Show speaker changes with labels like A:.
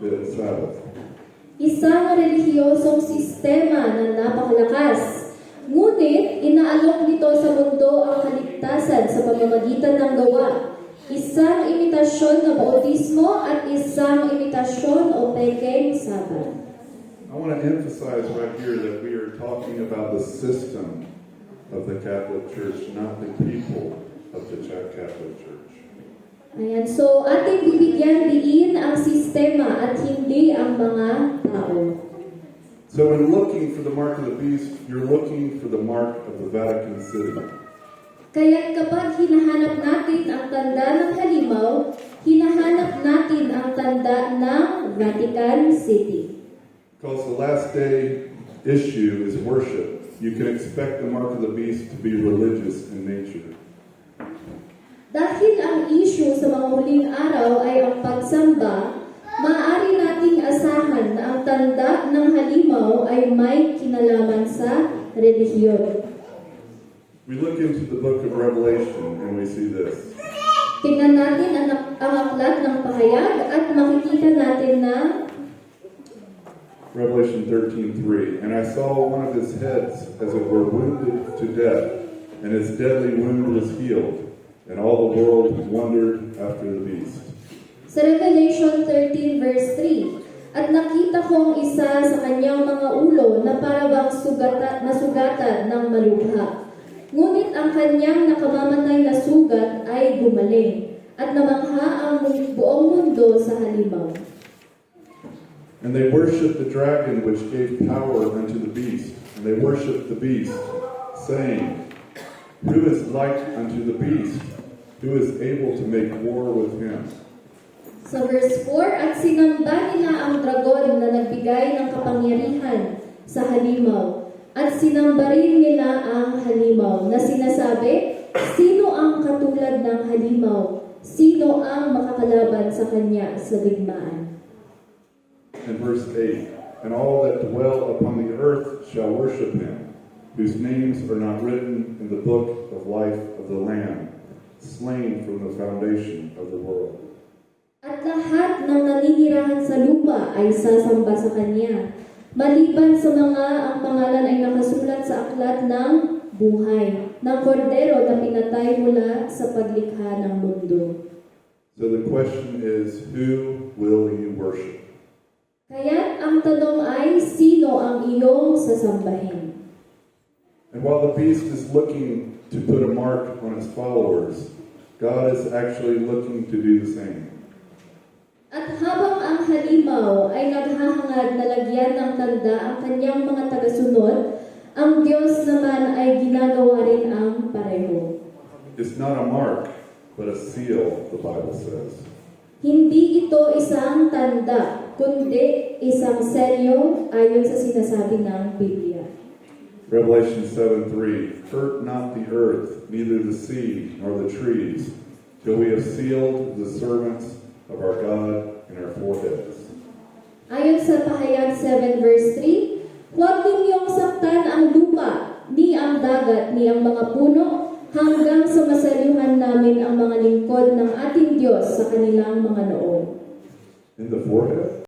A: the Sabbath.
B: Isang relihiyosong sistema na napakalakas. Ngunit inaalok nito sa mundo ang kaligtasan sa pamamagitan ng gawa. Isang imitasyon na bautismo at isang imitasyon o pekeng Sabat.
A: I want to emphasize right here that we are talking about the system of the Catholic Church, not the people of the Catholic Church.
B: Ayan, so ating bibigyan diin ang sistema at hindi ang mga tao.
A: So when looking for the mark of the beast, you're looking for the mark of the Vatican City.
B: Kaya kapag hinahanap natin ang tanda ng halimaw, hinahanap natin ang tanda ng Vatican City.
A: Because the last day issue is worship. You can expect the mark of the beast to be religious in nature.
B: Dahil ang issue sa mga huling araw ay ang pagsamba, maaari nating asahan na ang tanda ng halimaw ay may kinalaman sa relihiyon.
A: We look into the book of Revelation and we see this.
B: Tingnan natin ang aklat ng pahayag at makikita natin na
A: Revelation 13:3. And I saw one of his heads as it were wounded to death, and his deadly wound was healed, and all the world wondered after the beast.
B: sa Revelation 13 verse 3, at nakita ko ang isa sa kanyang mga ulo na parabang nasugatan ng malubha. Ngunit ang kanyang nakamamatay na sugat ay gumaling, at namangha ang buong mundo sa halimaw.
A: And they worshipped the dragon which gave power unto the beast, and they worshipped the beast, saying, Who is like unto the beast? Who is able to make war with him?
B: Sa verse 4, at sinamba nila ang dragon na nagbigay ng kapangyarihan sa halimaw, at sinamba rin nila ang halimaw na sinasabi, sino ang katulad ng halimaw? Sino ang makakalaban sa kanya sa digmaan?
A: And verse 8, And all that dwell upon the earth shall worship him, whose names are not written in the book of life of the Lamb, slain from the foundation of the world.
B: At lahat ng naninirahan sa lupa ay sasamba sa kanya, maliban sa mga ang pangalan ay nakasulat sa aklat ng buhay, ng kordero na pinatay mula sa paglikha ng mundo.
A: So the question is, who will you worship?
B: Kaya't ang tanong ay, sino ang iyong sasambahin?
A: And while the beast is looking to put a mark on its followers, God is actually looking to do the same.
B: At habang ang halimaw ay naghahangad na lagyan ng tanda ang kanyang mga tagasunod, ang Diyos naman ay ginagawa rin ang pareho.
A: It's not a mark, but a seal, the Bible says.
B: Hindi ito isang tanda, kundi isang selyo ayon sa sinasabi ng Biblia.
A: Revelation 7:3, Hurt not the earth, neither the sea, nor the trees, till we have sealed the servants of our God in our foreheads.
B: Ayon sa Pahayag 7 verse 3, huwag ninyong saktan ang lupa, ni ang dagat, ni ang mga puno, hanggang sa masaluhan namin ang mga lingkod ng ating Diyos sa kanilang mga noo.
A: In the forehead?